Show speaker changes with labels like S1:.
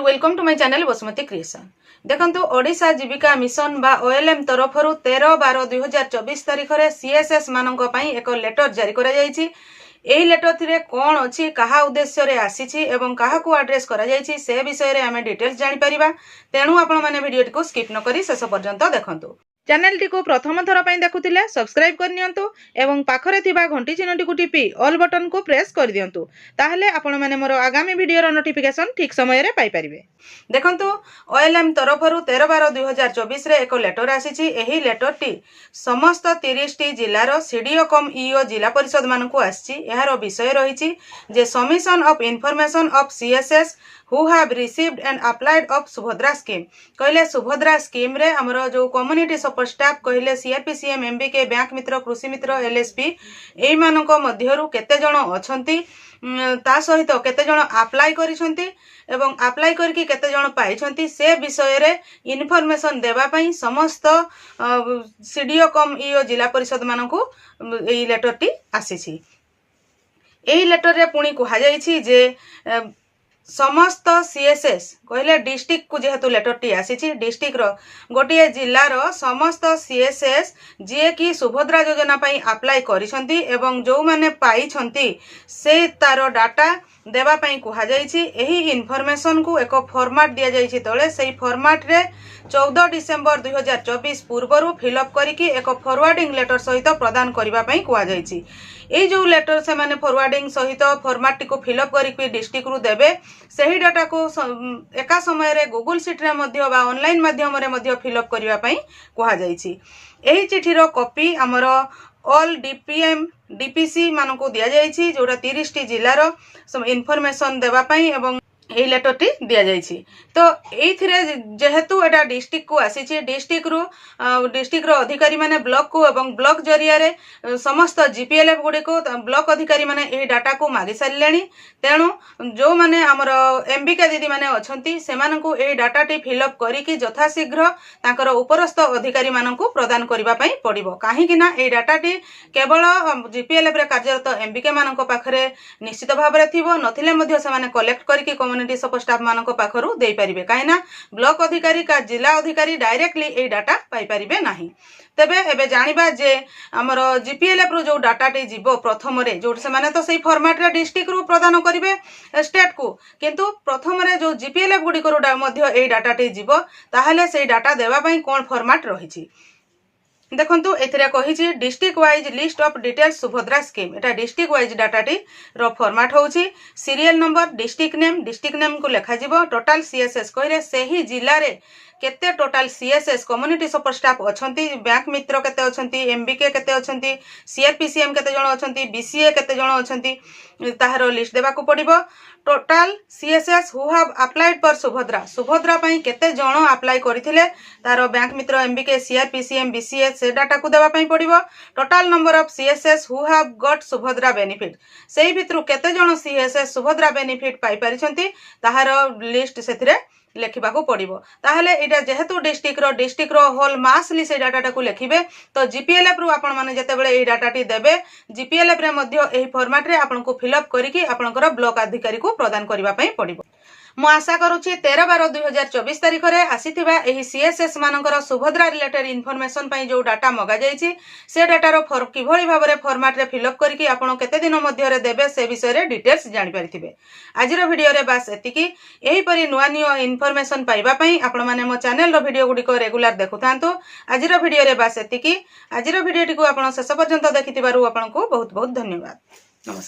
S1: Welcome to my channel Basumati creation. देखंतु Odisha Jibika mission बा OLM तरफरु 13/12/2024 तारिख रे सीएसएस मानक पई एक लेटर जारी करा जायछि। एही लेटर थिरे कोन अछि कहा उद्देश्य रे आसीछि एवं कहा को एड्रेस करा जायछि से विषय रे हमें डिटेल्स जानि परिबा। तेणु आपण माने वीडियो को स्किप न करी शेष पर्यंत देखंतु। चैनल टी को प्रथम थर पई देखुतिले सब्सक्राइब कर नियंतु एवं पाखरे थिबा घंटी चिन्हटी को टिपी ऑल बटन को प्रेस कर दियंतु। ताहले आपण माने मोर आगामी वीडियो रो नोटिफिकेशन ठीक समय रे पाई परिबे। देखंतु ओएलएम तरफरु 13/12/2024 रे एक लेटर आसीछि। एही लेटर टी समस्त 30 टी जिल्लार सीडीओ कम ईओ जिला परिषद मानकु आछि। एहारो विषय रहिछि जे submission of information of CSS who have received and applied of Subhadra scheme. कहले सुभद्रा स्कीम रे हमरो जो कम्युनिटी सपोर्ट स्टाफ कहले सीआरपीसीएम एमबीके बैंक मित्र कृषि मित्र एलएसपी एई मानको मध्यरु केते जण अछंती ता सहित केते जण अप्लाई करिसंती एवं अप्लाई करके केते जण पाइछंती से विषय रे इन्फॉर्मेशन देबा पई समस्त सीडीओ कम ईओ जिला परिषद मानकु एई लेटर टी आसीछि। एई लेटर रे पुणी कुहा जाईछि जे समस्त सीएसएस कहले डिस्ट्रिक्ट को जेहेतु लेटर टी आसीछि डिस्ट्रिक्ट रो गोटे जिल्लार समस्त सीएसएस जे कि सुभद्रा योजना पई अप्लाई करिसंती एवं जो माने पाइछंती से तारो डाटा देबा पई कुहा जाईछि। एही इन्फॉर्मेशन को एक फॉर्मेट दिया जाईछि तळे सेही फॉर्मेट रे 14 डिसेंबर 2024 पूर्वरु फिलअप करिकि एक फॉरवर्डिंग लेटर सहित प्रदान करिबा पई कुहा जाईछि। एई जो लेटर से माने फॉरवर्डिंग सहित फॉर्मेट टी को फिलअप करिकि डिस्ट्रिक्ट रु देबे सेही डाटा को एका समय रे गूगल शीट रे मध्य बा ऑनलाइन माध्यम रे मध्य फिलअप करिबा पई कुहा जाईछि। एही चिठी रो कॉपी हमरो ऑल डीपीएम डीपीसी मानको दिया जाईछि जोरा 30 टी जिल्लार इन्फॉर्मेशन देबा पई एवं एही लेटर टी दिया जाईछि। तो एथिरे जेहेतु एटा डिस्ट्रिक्ट को आसीछि डिस्ट्रिक्ट रो अधिकारी माने ब्लॉक को एवं ब्लॉक जरिया रे समस्त जीपीएलएफ गुडी को ब्लॉक अधिकारी माने एही डाटा को मागी सारलेनी। तेणु जो माने हमर एमबीके दीदी माने अछंती से मानकु एही डाटा टी फिलअप करी कि यथा शीघ्र ताकर उपरस्थ अधिकारी मानकु प्रदान करिबा पई पड़िबो। काहे कि ना एही डाटा टी केवल जीपीएलएफ रे कार्यरत एमबीके मानक पाखरे निश्चित भाव रे थिबो नथिले मध्ये से माने कलेक्ट करी कम्युनिटी सपोर्ट स्टाफ मानक पाखरु देई परिबे। काहेना ब्लॉक अधिकारी का जिला अधिकारी डायरेक्टली ए डाटा पाई परिबे नाही। तबे एबे जानिबा जे हमर जीपीएलएफ रो जो डाटा टी जीवो प्रथम रे जो से माने तो सही फॉर्मेट रे डिस्ट्रिक्ट रो प्रदान करिवे स्टेट को किंतु प्रथम रे जो जीपीएलएफ गुडी को मध्ये ए डाटा टी जीवो ताहाले सेही डाटा देबा पई कोन फॉर्मेट रहिछि देखंतु एथिरे कहिछि district wise list of details Subhadra scheme. एटा डिस्ट्रिक्ट वाइज डाटा टी रो फॉर्मेट होउछि सीरियल नंबर डिस्ट्रिक्ट नेम को लेखा जीवो टोटल सीएसएस कहले सेही जिल्ला रे केते total CSS community support staff अछंती बैंक मित्र केते अछंती एमबीके केते अछंती सीआरपीसीएम केते जण अछंती बीसीए केते जण अछंती ताहारो लिस्ट देबा को पड़िबो। Total CSS who have applied for Subhadra पई केते जण अप्लाई करिथिले तारो bank Mitra MBK CRPCM BCA से डाटा को देबा पई पड़िबो। Total number of CSS who have got Subhadra benefit सेही भितरु केते जण सीएसएस सुभद्रा बेनिफिट पाई परिछंती ताहारो लिस्ट सेथिरे लेखिबा को पड़िबो। ताहले एटा जेहेतु डिस्ट्रिक्ट रो होल मासली से डाटा को लेखिबे तो जीपीएलएफ रु आपण माने जते बेले ए डाटा टी देबे जीपीएलएफ रे मध्य एही फॉर्मेट रे आपण को फिलअप करिकि आपणकर ब्लॉक अधिकारी को प्रदान करिबा पई पड़िबो। मु आशा करूछि 13/12/2024 तारिख रे आसीथिबा एही सीएसएस मानकर सुभद्रा रिलेटेड इन्फॉर्मेशन पई जो डाटा मगा जाईछि से डाटा रो किभଳି भाबरे फॉर्मेट रे फिलअप करिकि आपण केते दिन मध्य रे देबे से विषय रे डिटेल्स जानि परिथिबे। आजिरो वीडियो रे बस एतिकी। एही परि नुआ इन्फॉर्मेशन पाइबा पई आपण माने मो चैनल रो वीडियो गुडी को रेगुलर देखुथांतु। आजिरो वीडियो रे बस एतिकी। आजिरो वीडियो टी को आपण शेष पर्यंत देखिथिबारु आपण को बहुत बहुत धन्यवाद।